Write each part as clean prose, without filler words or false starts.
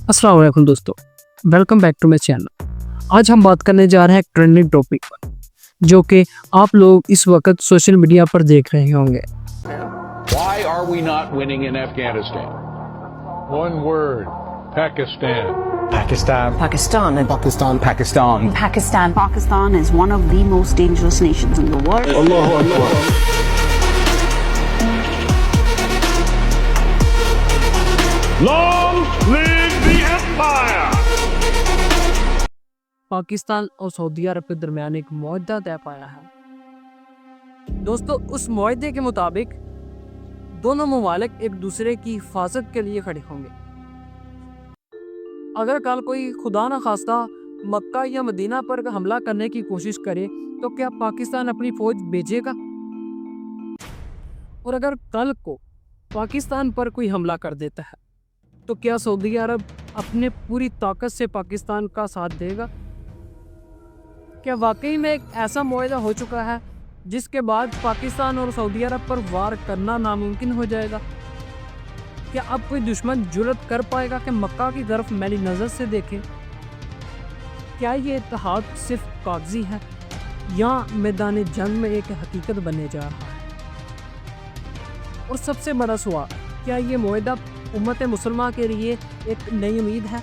अस्सलाम वालेकुम दोस्तों, welcome back to my channel. आज हम बात करने जा रहे हैं एक ट्रेंडिंग टॉपिक पर, जो कि आप लोग इस वक्त सोशल मीडिया पर देख रहे होंगे। Why are we not winning in Afghanistan? One word, Pakistan. Pakistan. Pakistan. Pakistan. Pakistan. Pakistan. Pakistan is one of the most dangerous nations in the world. Allahu Akbar. Long live the empire! Pakistan और Saudi अरब के दरमियान एक मुआहदा तय पाया है। दोस्तों, उस मुआहदे के मुताबिक दोनों ममालिक एक दूसरे की हिफाजत के लिए खड़े होंगे। अगर कल कोई खुदा न खास्ता मक्का या मदीना पर हमला करने की कोशिश करे तो क्या पाकिस्तान अपनी फौज भेजेगा? और अगर कल को पाकिस्तान पर कोई हमला कर देता है तो क्या सऊदी अरब अपने पूरी ताकत से पाकिस्तान का साथ देगा? क्या वाकई में एक ऐसा मुआहदा हो चुका है जिसके बाद पाकिस्तान और सऊदी अरब पर वार करना नामुमकिन हो जाएगा? क्या अब कोई दुश्मन जुर्रत कर पाएगा कि मक्का की तरफ मैली नज़र से देखे? क्या ये इत्तेहाद सिर्फ कागजी है या मैदान जंग में एक हकीकत बनने जा रहा है? और सबसे बड़ा सवाल, क्या ये मुआहदा उम्मत मुसलमान के लिए एक नई उम्मीद है?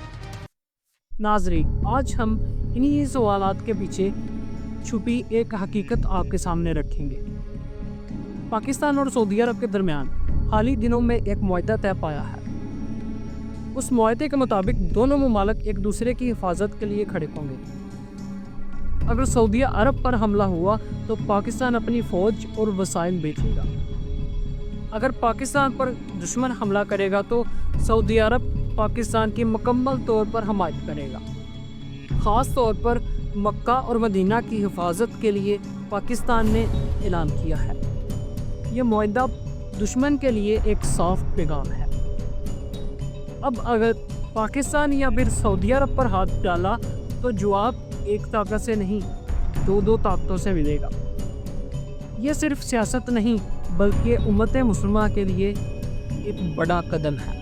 नाज़रीन, आज हम इन्हीं सवालात के पीछे छुपी एक हकीकत आपके सामने रखेंगे। पाकिस्तान और सऊदी अरब के दरमियान हाल ही दिनों में एक मुआहदा तय पाया है। उस मुआहदे के मुताबिक दोनों ममालिक एक दूसरे की हिफाजत के लिए खड़े होंगे। अगर सऊदी अरब पर हमला हुआ तो पाकिस्तान अपनी फ़ौज और वसाइल भेजेगा। अगर पाकिस्तान पर दुश्मन हमला करेगा तो सऊदी अरब पाकिस्तान की मुकम्मल तौर पर हमायत करेगा। ख़ास तौर पर मक्का और मदीना की हिफाजत के लिए पाकिस्तान ने ऐलान किया है। ये मुआहदा दुश्मन के लिए एक साफ पैगाम है। अब अगर पाकिस्तान या फिर सऊदी अरब पर हाथ डाला तो जवाब एक ताकत से नहीं, दो ताकतों से मिलेगा। ये सिर्फ सियासत नहीं बल्कि उम्मत मुसलमान के लिए एक बड़ा कदम है।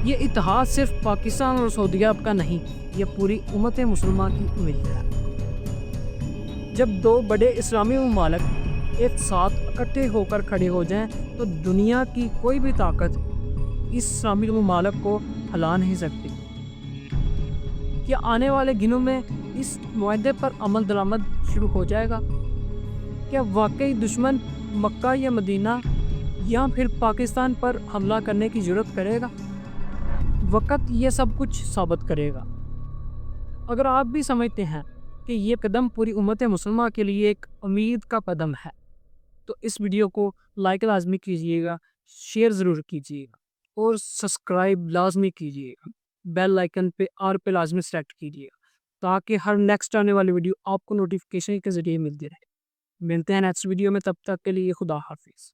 ये इत्तेहाद सिर्फ पाकिस्तान और सऊदी अरब का नहीं, ये पूरी उम्मत मुसलमान की उम्मीद है। जब दो बड़े इस्लामी ममालिक एक साथ इकट्ठे होकर खड़े हो जाएं तो दुनिया की कोई भी ताकत इस इस्लामी ममालिक को हिला नहीं सकती। क्या आने वाले दिनों में इस मुआहदे पर अमल दरामद शुरू हो जाएगा? क्या वाकई दुश्मन मक्का या मदीना या फिर पाकिस्तान पर हमला करने की ज़रूरत करेगा? वक्त ये सब कुछ साबित करेगा। अगर आप भी समझते हैं कि ये कदम पूरी उम्मत मुसलमान के लिए एक उम्मीद का कदम है तो इस वीडियो को लाइक लाजमी कीजिएगा, शेयर ज़रूर कीजिएगा और सब्सक्राइब लाजमी कीजिएगा। बेल आइकन पे आर पे लाजमी सेलेक्ट कीजिएगा ताकि हर नेक्स्ट आने वाली वीडियो आपको नोटिफिकेशन के ज़रिए मिलती रहे। मिलते हैं नेक्स्ट वीडियो में, तब तक के लिए खुदा हाफिज़।